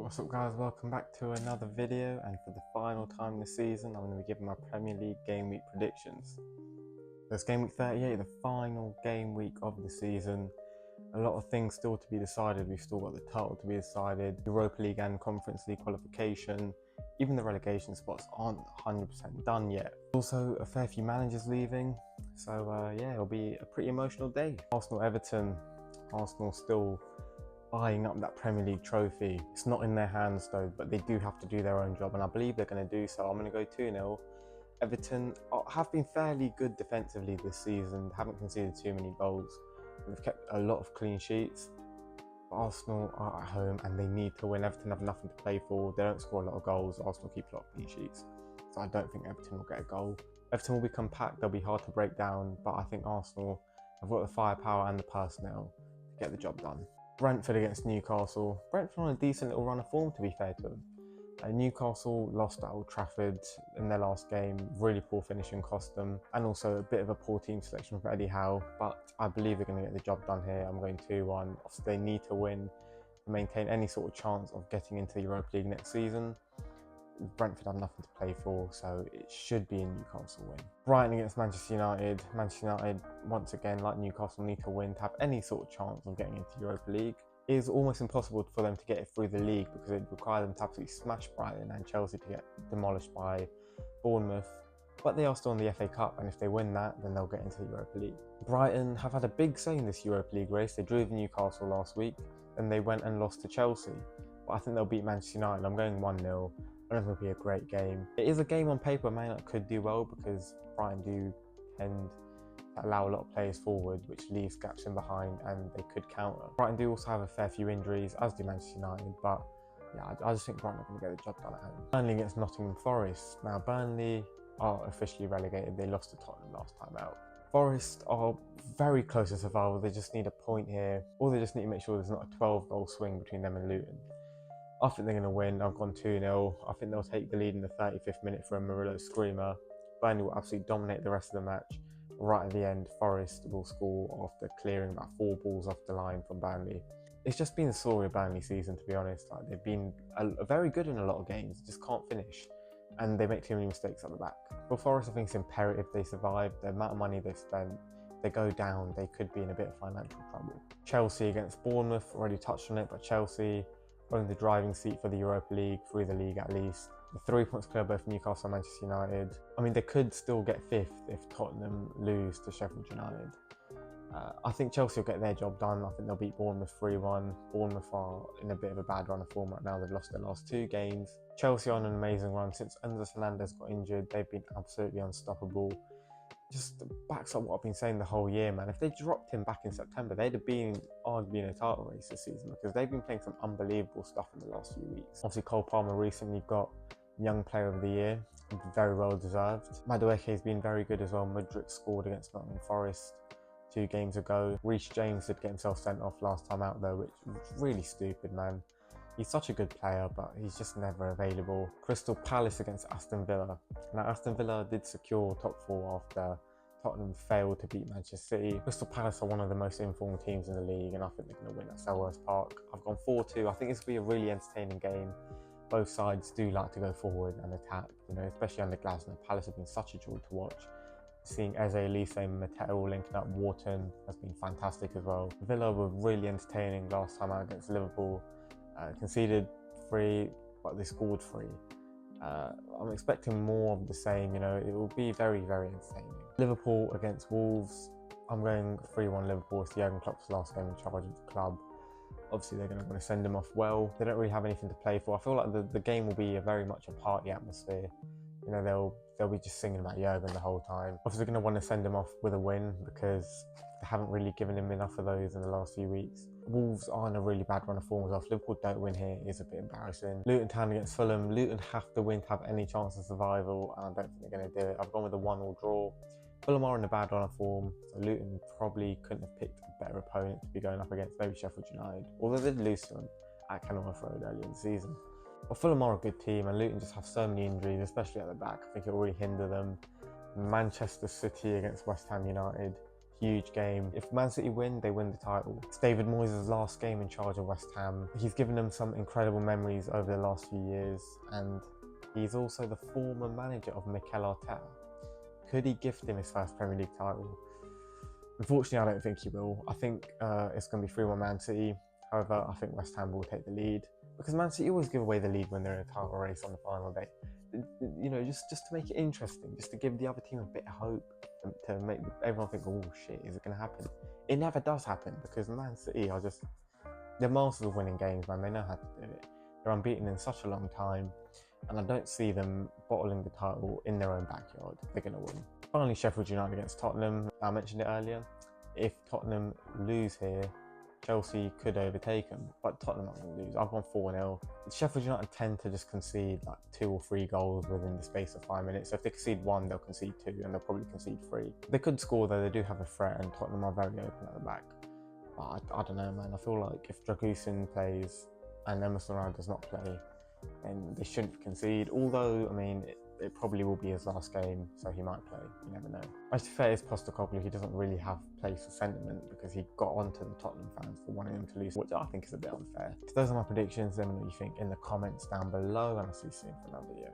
What's up guys, welcome back to another video, and for the final time this season I'm going to be giving my Premier League game week predictions. So it's game week 38, the final game week of the season. A lot of things still to be decided. We've still got the title to be decided, Europa League and Conference League qualification. Even the relegation spots aren't 100% done yet. Also a fair few managers leaving, so yeah, it'll be a pretty emotional day. Arsenal still eyeing up that Premier League trophy. It's not in their hands though, but they do have to do their own job, and I believe they're going to do so. I'm going to go 2-0. Everton have been fairly good defensively this season, haven't conceded too many goals. They've kept a lot of clean sheets. Arsenal are at home and they need to win. Everton have nothing to play for. They don't score a lot of goals. Arsenal keep a lot of clean sheets. So I don't think Everton will get a goal. Everton will be compact, they'll be hard to break down, but I think Arsenal have got the firepower and the personnel to get the job done. Brentford against Newcastle. Brentford on a decent little run of form, to be fair to them. Newcastle lost at Old Trafford in their last game. Really poor finishing cost them, and also a bit of a poor team selection for Eddie Howe, but I believe they're going to get the job done here. I'm going 2-1. Obviously they need to win to maintain any sort of chance of getting into the Europa League next season. Brentford have nothing to play for, so it should be a Newcastle win. Brighton against Manchester United. Manchester United, once again, like Newcastle, need to win to have any sort of chance of getting into Europa League. It is almost impossible for them to get it through the league because it would require them to absolutely smash Brighton and Chelsea to get demolished by Bournemouth. But they are still in the FA Cup, and if they win that, then they'll get into the Europa League. Brighton have had a big say in this Europa League race. They drew with Newcastle last week, and they went and lost to Chelsea. But I think they'll beat Manchester United. I'm going 1-0. I don't think it'll be a great game. It is a game on paper Man United could do well because Brighton do tend to allow a lot of players forward, which leaves gaps in behind, and they could counter. Brighton do also have a fair few injuries, as do Manchester United, but yeah, I just think Brighton are going to get the job done at home. Burnley against Nottingham Forest. Now Burnley are officially relegated. They lost to Tottenham last time out. Forest are very close to survival. They just need a point here, or they just need to make sure there's not a 12-goal swing between them and Luton. I think they're going to win. I've gone 2-0. I think they'll take the lead in the 35th minute for a Murillo screamer. Burnley will absolutely dominate the rest of the match. Right at the end, Forest will score after clearing about 4 balls off the line from Burnley. It's just been the story of Burnley season, to be honest. Like, they've been very good in a lot of games, just can't finish, and they make too many mistakes at the back. For Forest, I think it's imperative they survive. The amount of money they've spent, they go down, they could be in a bit of financial trouble. Chelsea against Bournemouth, already touched on it, but Chelsea in the driving seat for the Europa League, through the league at least. The 3 points clear both Newcastle and Manchester United. I mean, they could still get 5th if Tottenham lose to Sheffield United. I think Chelsea will get their job done. I think they'll beat Bournemouth 3-1. Bournemouth are in a bit of a bad run of form right now. They've lost their last 2 games. Chelsea are on an amazing run. Since Enzo Fernandez got injured, they've been absolutely unstoppable. Just backs up what I've been saying the whole year, man. If they dropped him back in September, they'd have been arguably in a title race this season, because they've been playing some unbelievable stuff in the last few weeks. Obviously, Cole Palmer recently got Young Player of the Year, very well deserved. Madueke has been very good as well. Mudryk scored against Nottingham Forest 2 games ago. Reece James did get himself sent off last time out though, which was really stupid, man. He's such a good player, but he's just never available. Crystal Palace against Aston Villa. Now, Aston Villa did secure top 4 after Tottenham failed to beat Manchester City. Crystal Palace are one of the most informed teams in the league, and I think they're going to win at Selhurst Park. I've gone 4-2. I think this will be a really entertaining game. Both sides do like to go forward and attack, you know, especially under Glasner. Palace have been such a joy to watch. Seeing Eze, Elise and Mateo linking up Wharton has been fantastic as well. Villa were really entertaining last time out against Liverpool. Conceded 3, but they scored 3. I'm expecting more of the same, you know, it will be very, very entertaining. Liverpool against Wolves. I'm going 3-1 Liverpool. It's Jurgen Klopp's last game in charge of the club. Obviously, they're going to want to send him off well. They don't really have anything to play for. I feel like the game will be very much a party atmosphere. You know, they'll be just singing about Jurgen the whole time. Obviously, they're going to want to send him off with a win because they haven't really given him enough of those in the last few weeks. Wolves are in a really bad run of form as well. If Liverpool don't win here, it's a bit embarrassing. Luton Town against Fulham. Luton have to win to have any chance of survival, and I don't think they're going to do it. I've gone with a 1-1 draw. Fulham are in a bad run of form, so Luton probably couldn't have picked a better opponent to be going up against, maybe Sheffield United, although they did lose to them at Kenilworth Road earlier in the season. But Fulham are a good team, and Luton just have so many injuries, especially at the back. I think it will really hinder them. Manchester City against West Ham United. huge game. If Man City win, they win the title. It's David Moyes' last game in charge of West Ham. He's given them some incredible memories over the last few years, and he's also the former manager of Mikel Arteta. Could he gift him his first Premier League title? Unfortunately, I don't think he will. I think it's going to be 3-1 Man City. However, I think West Ham will take the lead, because Man City always give away the lead when they're in a title race on the final day. You know, just to make it interesting, just to give the other team a bit of hope, to make everyone think, oh shit, is it going to happen? It never does happen, because Man City are just, they're masters of winning games, man. They know how to do it. They're unbeaten in such a long time, and I don't see them bottling the title in their own backyard. They're going to win. Finally, Sheffield United against Tottenham. I mentioned it earlier. If Tottenham lose here, Chelsea could overtake them, but Tottenham aren't going to lose. I've gone 4-0. Sheffield United tend to just concede like 2 or 3 goals within the space of 5 minutes. So if they concede 1, they'll concede 2, and they'll probably concede 3. They could score, though. They do have a threat, and Tottenham are very open at the back. But I don't know, man. I feel like if Dragusin plays and Emerson Royal does not play, then they shouldn't concede. Although, I mean, it probably will be his last game, so he might play. You never know. As fair as Postecoglou, he doesn't really have place for sentiment, because he got onto the Tottenham fans for wanting them to lose, which I think is a bit unfair. So those are my predictions. Let me know what you think in the comments down below, and I'll see you soon for another video.